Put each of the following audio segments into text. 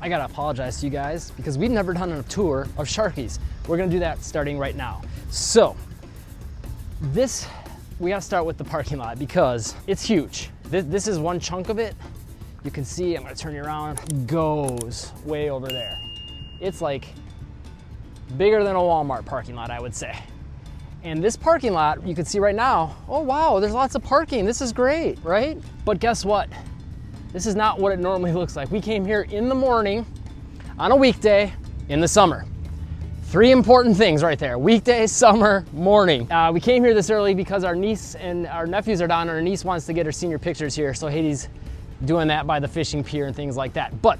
I gotta apologize to you guys because we've never done a tour of Sharky's. We're gonna do that starting right now. So we gotta start with the parking lot because it's huge. This is one chunk of it. You can see, I'm gonna turn you around, goes way over there. It's like bigger than a Walmart parking lot, I would say. And this parking lot, you can see right now, oh wow, there's lots of parking. This is great, right? But guess what? This is not what it normally looks like. We came here in the morning on a weekday in the summer. 3 important things right there: weekday, summer, morning. We came here this early because our niece and our nephews are down, and our niece wants to get her senior pictures here. So Haiti's doing that by the fishing pier and things like that. But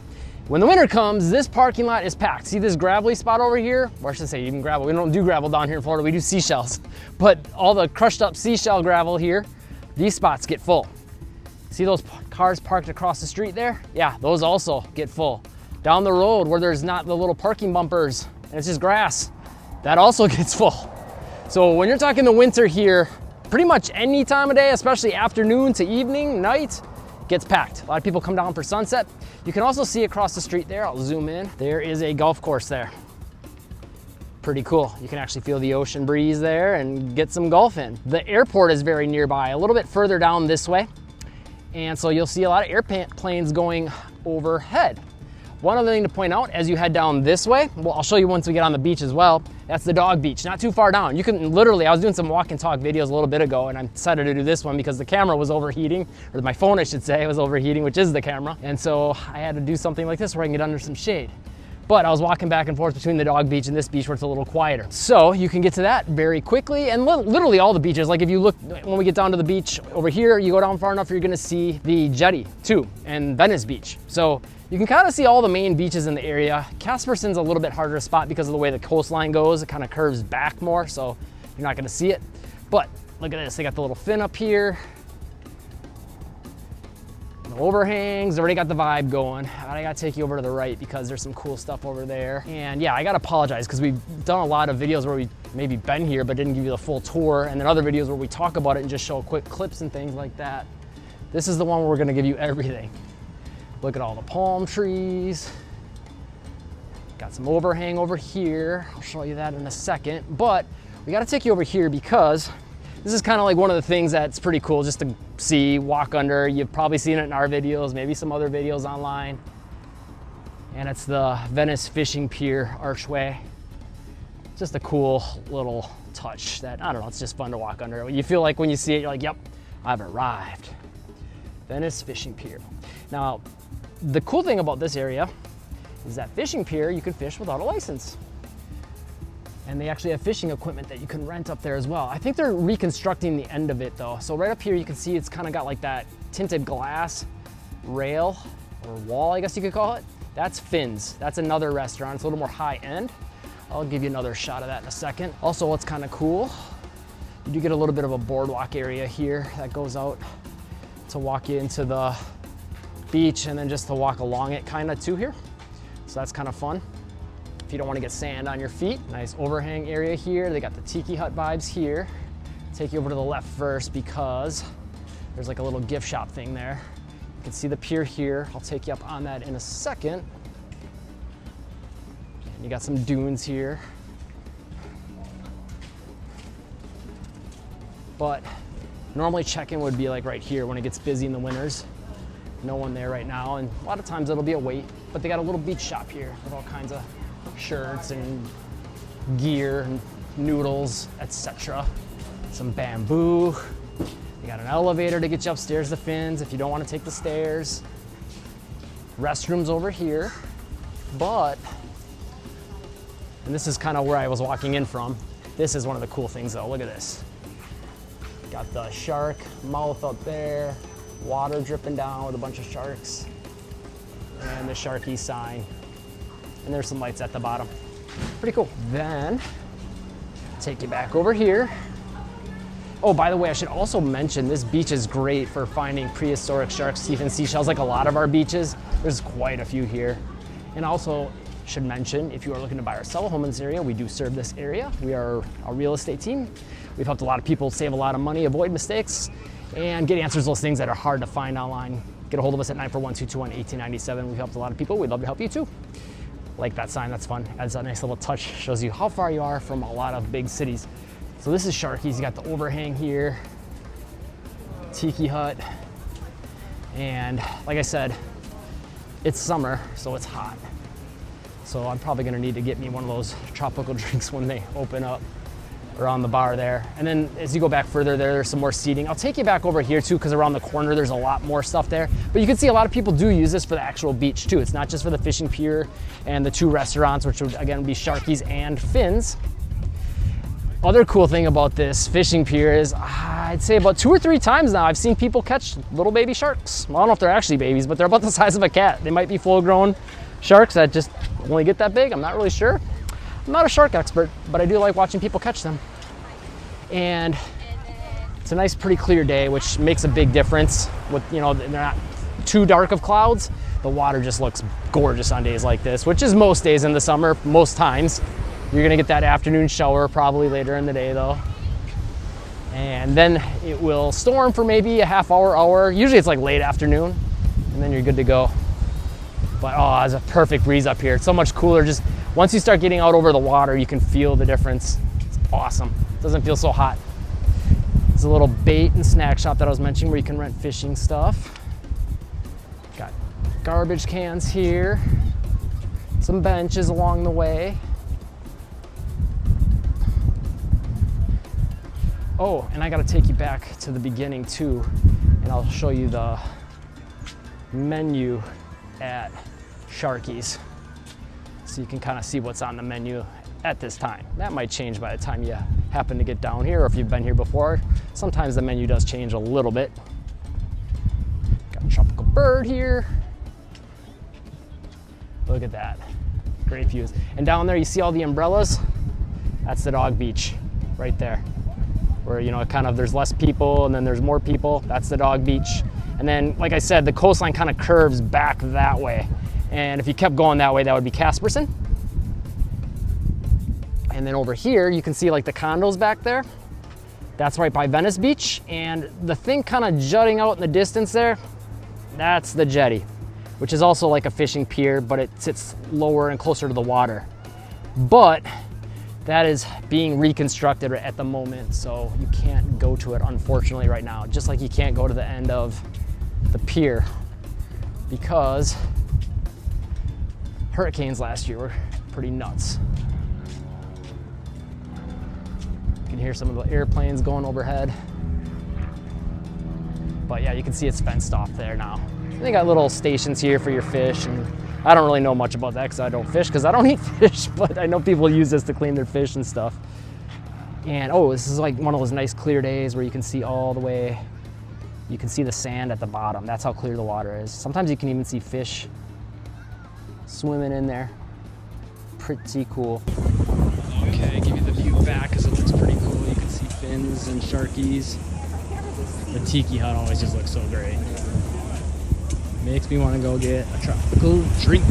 when the winter comes, this parking lot is packed. See this gravelly spot over here? Or I should say even gravel. We don't do gravel down here in Florida, we do seashells. But all the crushed up seashell gravel here, these spots get full. See those cars parked across the street there? Yeah, those also get full. Down the road where there's not the little parking bumpers and it's just grass, that also gets full. So when you're talking the winter here, pretty much any time of day, especially afternoon to evening, night, gets packed. A lot of people come down for sunset. You can also see across the street there, I'll zoom in, there is a golf course there. Pretty cool. You can actually feel the ocean breeze there and get some golf in. The airport is very nearby, a little bit further down this way. And so you'll see a lot of airplanes going overhead. One other thing to point out as you head down this way, well, I'll show you once we get on the beach as well, that's the dog beach, not too far down. You can literally, I was doing some walk and talk videos a little bit ago and I decided to do this one because the camera was overheating, or my phone I should say was overheating, which is the camera. And so I had to do something like this where I can get under some shade. But I was walking back and forth between the dog beach and this beach where it's a little quieter. So you can get to that very quickly, and literally all the beaches. Like if you look, when we get down to the beach over here, you go down far enough, you're gonna see the jetty too, and Venice Beach. So you can kind of see all the main beaches in the area. Casperson's a little bit harder to spot because of the way the coastline goes. It kind of curves back more, so you're not gonna see it. But look at this, they got the little fin up here. The overhangs, already got the vibe going. I gotta take you over to the right because there's some cool stuff over there. And yeah, I gotta apologize because we've done a lot of videos where we maybe been here but didn't give you the full tour, and then other videos where we talk about it and just show quick clips and things like that. This is the one where we're gonna give you everything. Look at all the palm trees. Got some overhang over here. I'll show you that in a second, but we gotta take you over here because this is kind of like one of the things that's pretty cool just to see, walk under. You've probably seen it in our videos, maybe some other videos online. And it's the Venice Fishing Pier archway. Just a cool little touch that, I don't know, it's just fun to walk under. You feel like when you see it, you're like, yep, I've arrived. Venice Fishing Pier. Now, the cool thing about this area is that fishing pier, you can fish without a license. And they actually have fishing equipment that you can rent up there as well. I think they're reconstructing the end of it though. So right up here, you can see it's kind of got like that tinted glass rail or wall, I guess you could call it. That's Finn's. That's another restaurant. It's a little more high end. I'll give you another shot of that in a second. Also, what's kind of cool, you do get a little bit of a boardwalk area here that goes out to walk you into the beach and then just to walk along it kind of too here. So that's kind of fun. If you don't want to get sand on your feet. Nice overhang area here. They got the tiki hut vibes here. Take you over to the left first because there's like a little gift shop thing there. You can see the pier here. I'll take you up on that in a second. And you got some dunes here. But normally check-in would be like right here when it gets busy in the winters. No one there right now, and a lot of times it'll be a wait, but they got a little beach shop here with all kinds of shirts and gear and noodles, etc. Some bamboo. You got an elevator to get you upstairs to Finn's if you don't want to take the stairs. Restrooms over here, but, and this is kind of where I was walking in from. This is one of the cool things though, look at this. Got the shark mouth up there, water dripping down with a bunch of sharks, and the Sharky sign. And there's some lights at the bottom. Pretty cool. Then, take you back over here. Oh, by the way, I should also mention this beach is great for finding prehistoric sharks, teeth, and seashells like a lot of our beaches. There's quite a few here. And also should mention, if you are looking to buy or sell a home in this area, we do serve this area. We are a real estate team. We've helped a lot of people save a lot of money, avoid mistakes, and get answers to those things that are hard to find online get a hold of us at 941-221-1897. We've helped a lot of people. We'd love to help you too. Like that sign, that's fun. Adds a nice little touch, shows you how far you are from a lot of big cities. So this is Sharky's. You got the overhang here, tiki hut, and like I said, it's summer, so it's hot. So I'm probably gonna need to get me one of those tropical drinks when they open up around the bar there. And then as you go back further, there's some more seating. I'll take you back over here too, because around the corner there's a lot more stuff there. But you can see a lot of people do use this for the actual beach too. It's not just for the fishing pier and the two restaurants, which would again be Sharky's and Finn's. Other cool thing about this fishing pier is I'd say about 2 or 3 times now I've seen people catch little baby sharks. Well, I don't know if they're actually babies, but they're about the size of a cat. They might be full-grown sharks that just only get that big. I'm not really sure. I'm not a shark expert, but I do like watching people catch them. And it's a nice, pretty clear day, which makes a big difference. With, you know, they're not too dark of clouds. The water just looks gorgeous on days like this, which is most days in the summer, most times. You're gonna get that afternoon shower probably later in the day though. And then it will storm for maybe a half hour. Usually it's like late afternoon, and then you're good to go. But oh, there's a perfect breeze up here. It's so much cooler. Just once you start getting out over the water, you can feel the difference. It's awesome. It doesn't feel so hot. There's a little bait and snack shop that I was mentioning where you can rent fishing stuff. Got garbage cans here. Some benches along the way. Oh, and I gotta take you back to the beginning too, and I'll show you the menu at Sharky's, so you can kind of see what's on the menu at this time. That might change by the time you happen to get down here, or if you've been here before. Sometimes the menu does change a little bit. Got a tropical bird here. Look at that, great views. And down there you see all the umbrellas? That's the dog beach right there, where, you know, kind of there's less people and then there's more people. That's the dog beach. And then, like I said, the coastline kind of curves back that way. And if you kept going that way, that would be Casperson. And then over here, you can see like the condos back there. That's right by Venice Beach. And the thing kind of jutting out in the distance there, that's the jetty, which is also like a fishing pier, but it sits lower and closer to the water. But that is being reconstructed at the moment, so you can't go to it, unfortunately, right now. Just like you can't go to the end of the pier, because hurricanes last year were pretty nuts. You can hear some of the airplanes going overhead. But yeah, you can see it's fenced off there now. They got little stations here for your fish, and I don't really know much about that because I don't fish, because I don't eat fish, but I know people use this to clean their fish and stuff. And oh, this is like one of those nice clear days where you can see all the way, you can see the sand at the bottom. That's how clear the water is. Sometimes you can even see fish swimming in there. Pretty cool. Okay, give you the view back because it looks pretty cool. You can see fins and Sharkies. The tiki hut always just looks so great. Makes me want to go get a tropical drink.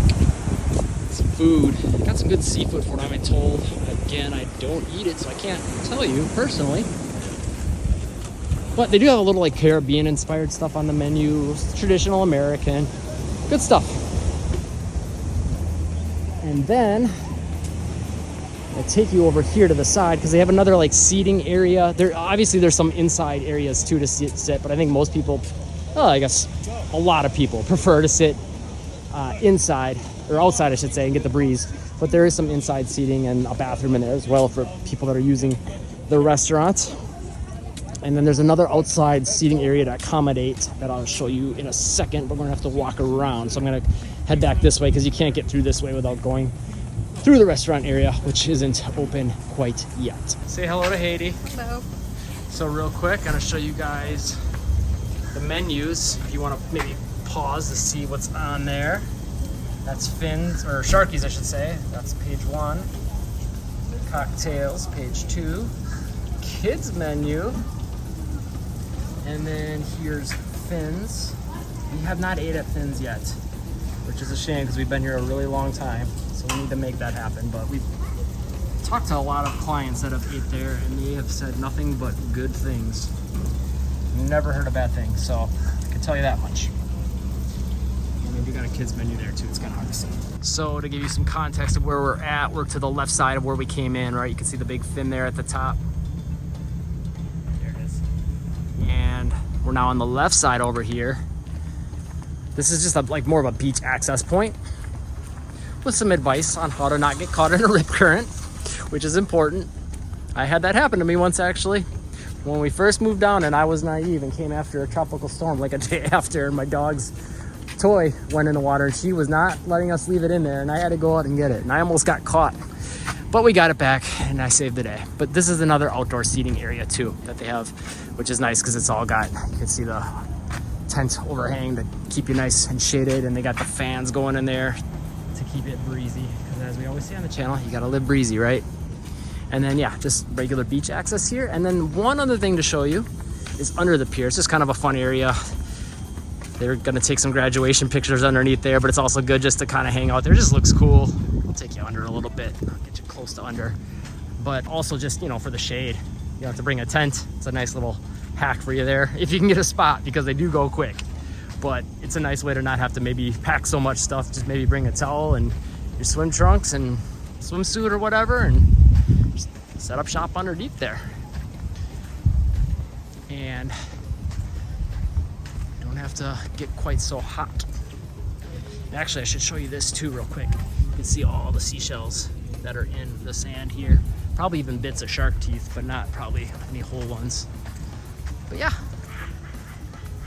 Some food. Got some good seafood for what I'm told. Again, I don't eat it, so I can't tell you personally. But they do have a little like Caribbean inspired stuff on the menu. Traditional American. Good stuff. And then I'll take you over here to the side because they have another like seating area. Obviously there's some inside areas too to sit, but I think most people, I guess a lot of people prefer to sit inside, or outside I should say, and get the breeze. But there is some inside seating and a bathroom in there as well for people that are using the restaurant. And then there's another outside seating area to accommodate that I'll show you in a second, but we're gonna have to walk around. So I'm gonna head back this way because you can't get through this way without going through the restaurant area, which isn't open quite yet. Say hello to Haiti. Hello. So real quick, gonna show you guys the menus. If you wanna maybe pause to see what's on there. That's Finn's, or Sharky's I should say. That's page 1. Cocktails, page 2. Kids menu. And then here's Finn's. We have not ate at Finn's yet, which is a shame because we've been here a really long time. So we need to make that happen. But we've talked to a lot of clients that have ate there, and they have said nothing but good things. Never heard a bad thing, so I can tell you that much. And we do got a kids menu there too. It's kind of hard to see. So to give you some context of where we're at, we're to the left side of where we came in, right? You can see the big fin there at the top. There it is. And we're now on the left side over here. This is just like more of a beach access point with some advice on how to not get caught in a rip current, which is important. I had that happen to me once actually. When we first moved down and I was naive and came after a tropical storm like a day after, and my dog's toy went in the water and she was not letting us leave it in there, and I had to go out and get it, and I almost got caught, but we got it back and I saved the day. But this is another outdoor seating area too that they have, which is nice because it's all got, you can see the tent overhang to keep you nice and shaded, and they got the fans going in there to keep it breezy, because as we always say on the channel, you gotta live breezy, right? And then yeah, just regular beach access here. And then one other thing to show you is under the pier. It's just kind of a fun area. They're gonna take some graduation pictures underneath there, but it's also good just to kind of hang out there. It just looks cool. I'll take you under a little bit. I'll get you close to under. But also just, you know, for the shade, you don't have to bring a tent. It's a nice little hack for you there if you can get a spot, because they do go quick. But it's a nice way to not have to maybe pack so much stuff. Just maybe bring a towel and your swim trunks and swimsuit or whatever, and just set up shop underneath there. And you don't have to get quite so hot. Actually, I should show you this too real quick. You can see all the seashells that are in the sand here. Probably even bits of shark teeth, but not probably any whole ones. But yeah,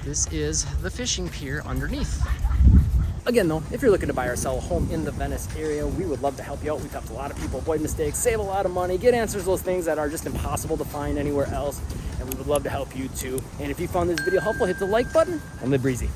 this is the fishing pier underneath. Again though, if you're looking to buy or sell a home in the Venice area, we would love to help you out. We've helped a lot of people avoid mistakes, save a lot of money, get answers to those things that are just impossible to find anywhere else. And we would love to help you too. And if you found this video helpful, hit the like button and live breezy.